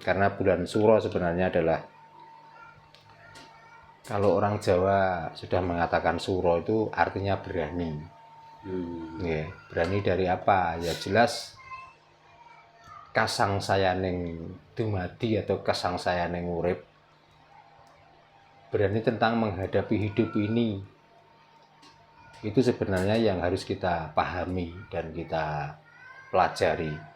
Karena bulan Suro sebenarnya adalah, kalau orang Jawa sudah mengatakan Suro itu artinya berani. Ya, berani dari apa? Ya jelas kasang sayaning dumadi atau kasang sayaning urip. Berani tentang menghadapi hidup ini. Itu sebenarnya yang harus kita pahami dan kita pelajari.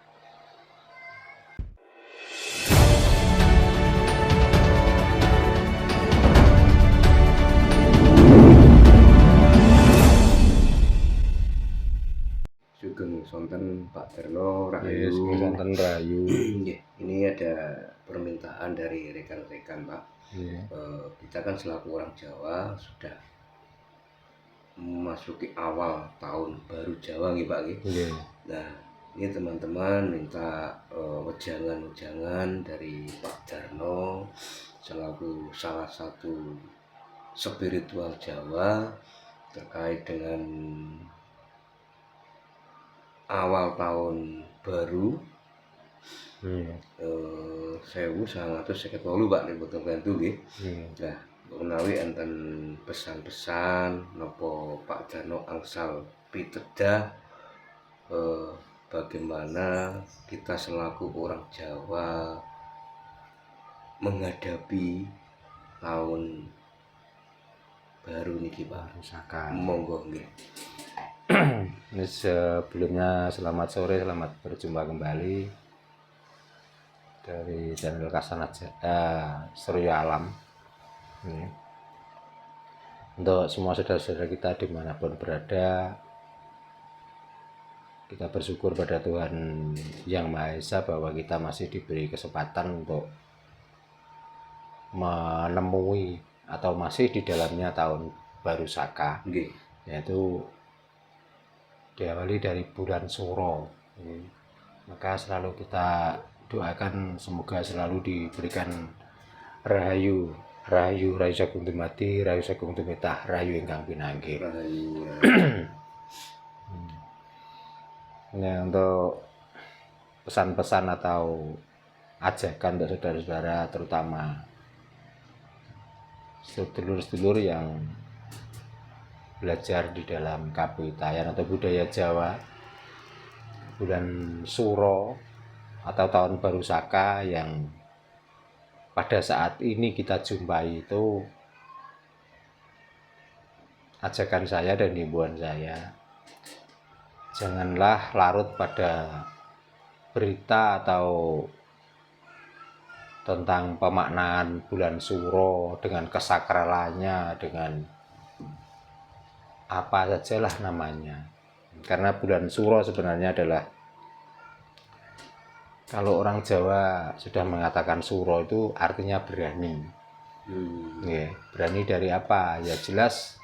Sugeng sonten Pak Terno Yes, Rahayu. sonten Rahayu. Ini ada permintaan dari rekan-rekan Pak. Kita kan selaku orang Jawa sudah memasuki awal tahun baru Jawa nih Pak. Nah, ini teman-teman minta wejangan-wejangan dari Pak Darno selaku salah satu spiritual Jawa terkait dengan awal tahun baru 1958 Pak nih boten bantu nggih. Nah, menawi enten pesan-pesan nopo Pak Darno angsal pitedah bagaimana kita selaku orang Jawa menghadapi tahun baru niki Pak. Monggo nggih. Sebelumnya selamat sore, selamat berjumpa kembali dari channel Kasana Surya Alam. Untuk semua saudara-saudara kita dimanapun berada, kita bersyukur pada Tuhan Yang Maha Esa bahwa kita masih diberi kesempatan untuk menemui atau masih di dalamnya tahun baru Saka, yaitu diawali dari bulan Suro. Maka selalu kita doakan semoga selalu diberikan rahayu sagung dumadi, rahayu sagung tumitah, rahayu ingkang pinanggih. Nah, untuk pesan-pesan atau ajakan untuk saudara-saudara, terutama sedulur-sedulur yang belajar di dalam kapitayan atau budaya Jawa, bulan Suro atau tahun baru Saka yang pada saat ini kita jumpai itu, ajakan saya dan himbauan saya, janganlah larut pada berita atau tentang pemaknaan bulan Suro dengan kesakralannya, dengan apa sajalah namanya. Karena bulan Suro sebenarnya adalah, kalau orang Jawa sudah mengatakan Suro itu artinya berani. Ya, berani dari apa? Ya jelas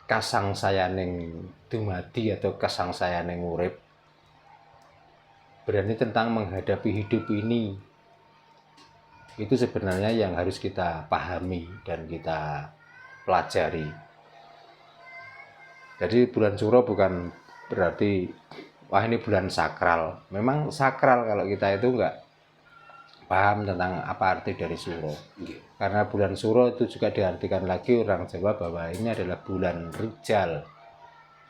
kasang sayaning dumadi atau kasang sayaning urip. Berani tentang menghadapi hidup ini. Itu sebenarnya yang harus kita pahami dan kita pelajari. Jadi bulan Suro bukan berarti wah ini bulan sakral. Memang sakral kalau kita itu enggak paham tentang apa arti dari Suro. Karena bulan Suro itu juga diartikan lagi orang Jawa bahwa ini adalah bulan Rijal.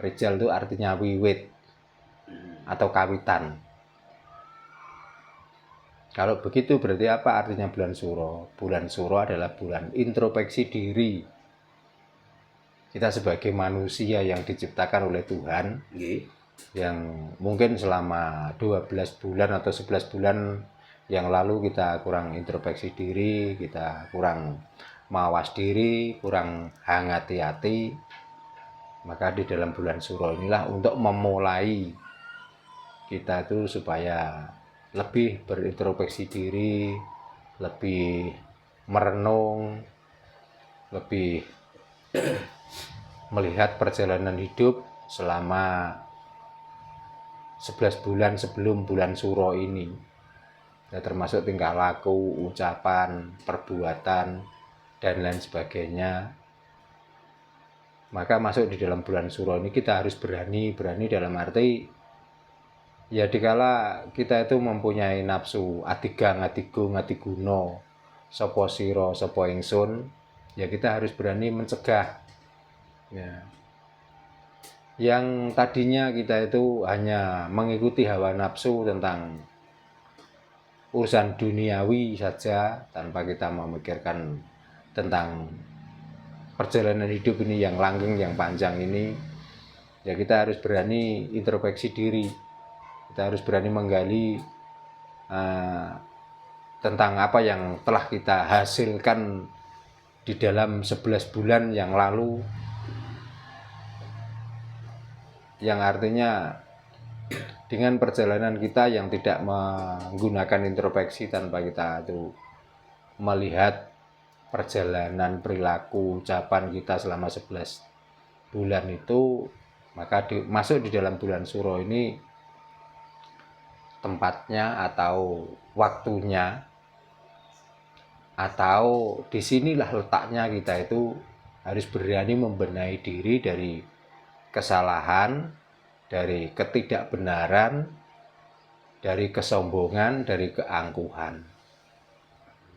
Rijal itu artinya wiwit atau kawitan. Kalau begitu berarti apa artinya bulan Suro? Bulan Suro adalah bulan introspeksi diri. Kita sebagai manusia yang diciptakan oleh Tuhan, yang mungkin selama 12 bulan atau 11 bulan yang lalu kita kurang introspeksi diri, kita kurang mawas diri, kurang hati-hati. Maka di dalam bulan Suro inilah untuk memulai kita itu supaya lebih berintrospeksi diri, lebih merenung, lebih melihat perjalanan hidup selama 11 bulan sebelum bulan Suro ini. Ya, termasuk tingkah laku, ucapan, perbuatan, dan lain sebagainya. Maka masuk di dalam bulan Suro ini kita harus berani dalam arti Ya dikala kita itu mempunyai nafsu adigang, adigung, adiguno, sapa sira, sapa ingsun, ya kita harus berani mencegah. Ya. Yang tadinya kita itu hanya mengikuti hawa nafsu tentang urusan duniawi saja tanpa kita memikirkan tentang perjalanan hidup ini yang langgeng, yang panjang ini, ya kita harus berani introspeksi diri. Kita harus berani menggali tentang apa yang telah kita hasilkan di dalam 11 bulan yang lalu, yang artinya dengan perjalanan kita yang tidak menggunakan introspeksi tanpa kita itu melihat perjalanan perilaku ucapan kita selama 11 bulan itu, maka masuk di dalam bulan Suro ini tempatnya atau waktunya atau disinilah letaknya kita itu harus berani membenahi diri dari kesalahan, dari ketidakbenaran, dari kesombongan, dari keangkuhan.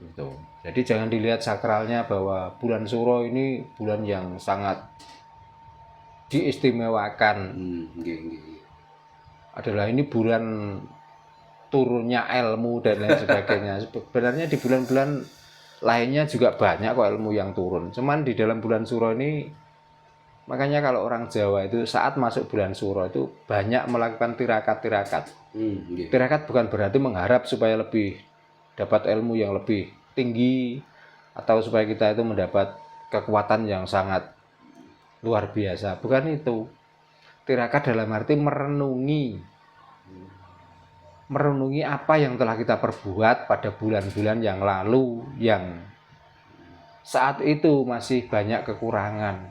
Gitu. Jadi jangan dilihat sakralnya bahwa bulan Suro ini bulan yang sangat diistimewakan. Adalah ini bulan turunnya ilmu dan lain sebagainya. Sebenarnya di bulan-bulan lainnya juga banyak kok ilmu yang turun. Cuman di dalam bulan Suro ini, makanya kalau orang Jawa itu saat masuk bulan Suro itu banyak melakukan tirakat-tirakat. Tirakat bukan berarti mengharap supaya lebih dapat ilmu yang lebih tinggi atau supaya kita itu mendapat kekuatan yang sangat luar biasa. Bukan itu. Tirakat dalam arti merenungi apa yang telah kita perbuat pada bulan-bulan yang lalu, yang saat itu masih banyak kekurangan,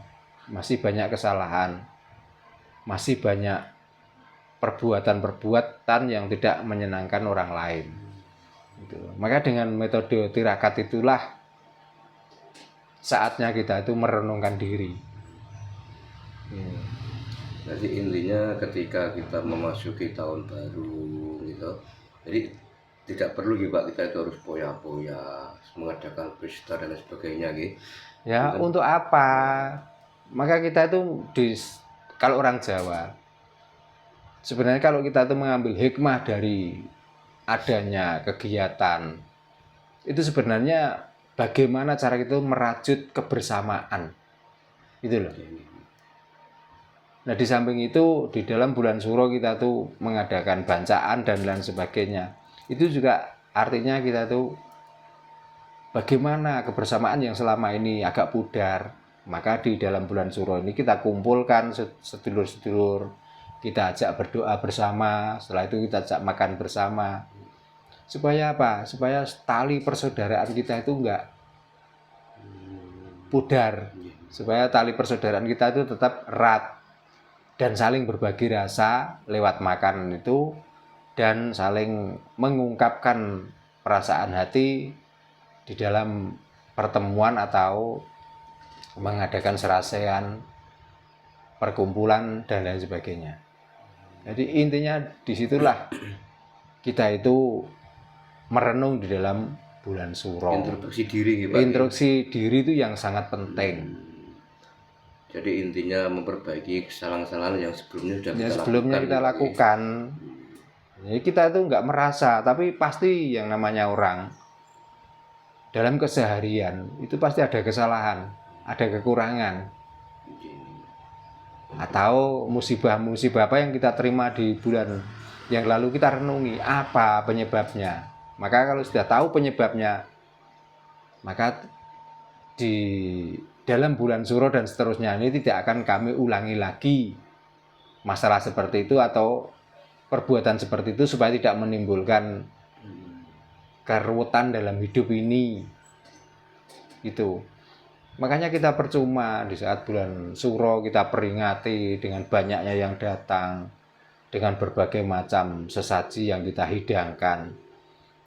masih banyak kesalahan, masih banyak perbuatan-perbuatan yang tidak menyenangkan orang lain. Maka dengan metode tirakat itulah saatnya kita itu merenungkan diri. Jadi intinya ketika kita memasuki tahun baru gitu, jadi tidak perlu gitu Pak, kita itu harus poya-poya, mengadakan pesta dan sebagainya gitu. Ya, untuk apa? Maka kita itu kalau orang Jawa, sebenarnya kalau kita itu mengambil hikmah dari adanya kegiatan, itu sebenarnya bagaimana cara kita merajut kebersamaan. Gitu loh. Nah di samping itu di dalam bulan Suro kita tuh mengadakan bancaan dan lain sebagainya. Itu juga artinya kita tuh bagaimana kebersamaan yang selama ini agak pudar. Maka di dalam bulan Suro ini kita kumpulkan sedulur-sedulur, kita ajak berdoa bersama, setelah itu kita ajak makan bersama. Supaya apa? Supaya tali persaudaraan kita itu enggak pudar. Supaya tali persaudaraan kita itu tetap erat dan saling berbagi rasa lewat makanan itu, dan saling mengungkapkan perasaan hati di dalam pertemuan atau mengadakan serasean, perkumpulan dan lain sebagainya. Jadi intinya disitulah kita itu merenung di dalam bulan Suro. Introspeksi diri gitu Pak. Introspeksi diri itu yang sangat penting. Jadi intinya memperbaiki kesalahan-kesalahan yang sebelumnya sudah kita lakukan. Jadi kita itu nggak merasa, tapi pasti yang namanya orang dalam keseharian itu pasti ada kesalahan, ada kekurangan, atau musibah-musibah apa yang kita terima di bulan yang lalu, kita renungi apa penyebabnya. Maka kalau sudah tahu penyebabnya, maka di dalam bulan Suro dan seterusnya ini tidak akan kami ulangi lagi masalah seperti itu atau perbuatan seperti itu, supaya tidak menimbulkan keruwetan dalam hidup ini. Itu. Makanya kita percuma di saat bulan Suro kita peringati dengan banyaknya yang datang, dengan berbagai macam sesaji yang kita hidangkan.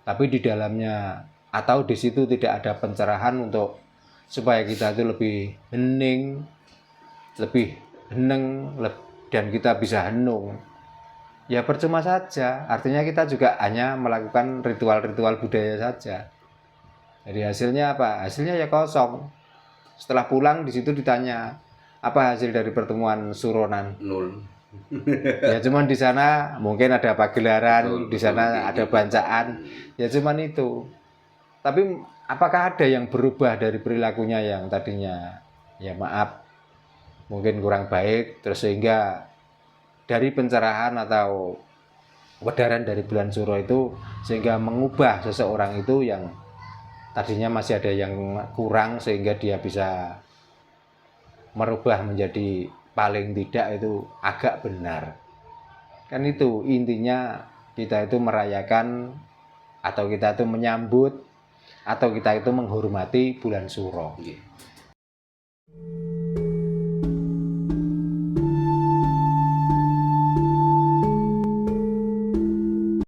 Tapi di dalamnya atau di situ tidak ada pencerahan untuk supaya kita itu lebih hening, lebih heneng, dan kita bisa henung. ya percuma saja. Artinya kita juga hanya melakukan ritual-ritual budaya saja. Jadi hasilnya apa? Hasilnya ya kosong. Setelah pulang di situ ditanya, apa hasil dari pertemuan suronan? Nol. Ya cuman di sana mungkin ada pagelaran, Betul, di sana betul, ada gitu. bancaan. Ya cuman itu. Tapi apakah ada yang berubah dari perilakunya yang tadinya ya maaf mungkin kurang baik, terus sehingga dari pencerahan atau wedaran dari bulan suro itu sehingga mengubah seseorang itu yang tadinya masih ada yang kurang sehingga dia bisa merubah menjadi paling tidak itu agak benar. Kan itu intinya, kita itu merayakan atau kita itu menyambut atau kita itu menghormati bulan suro. Nggih.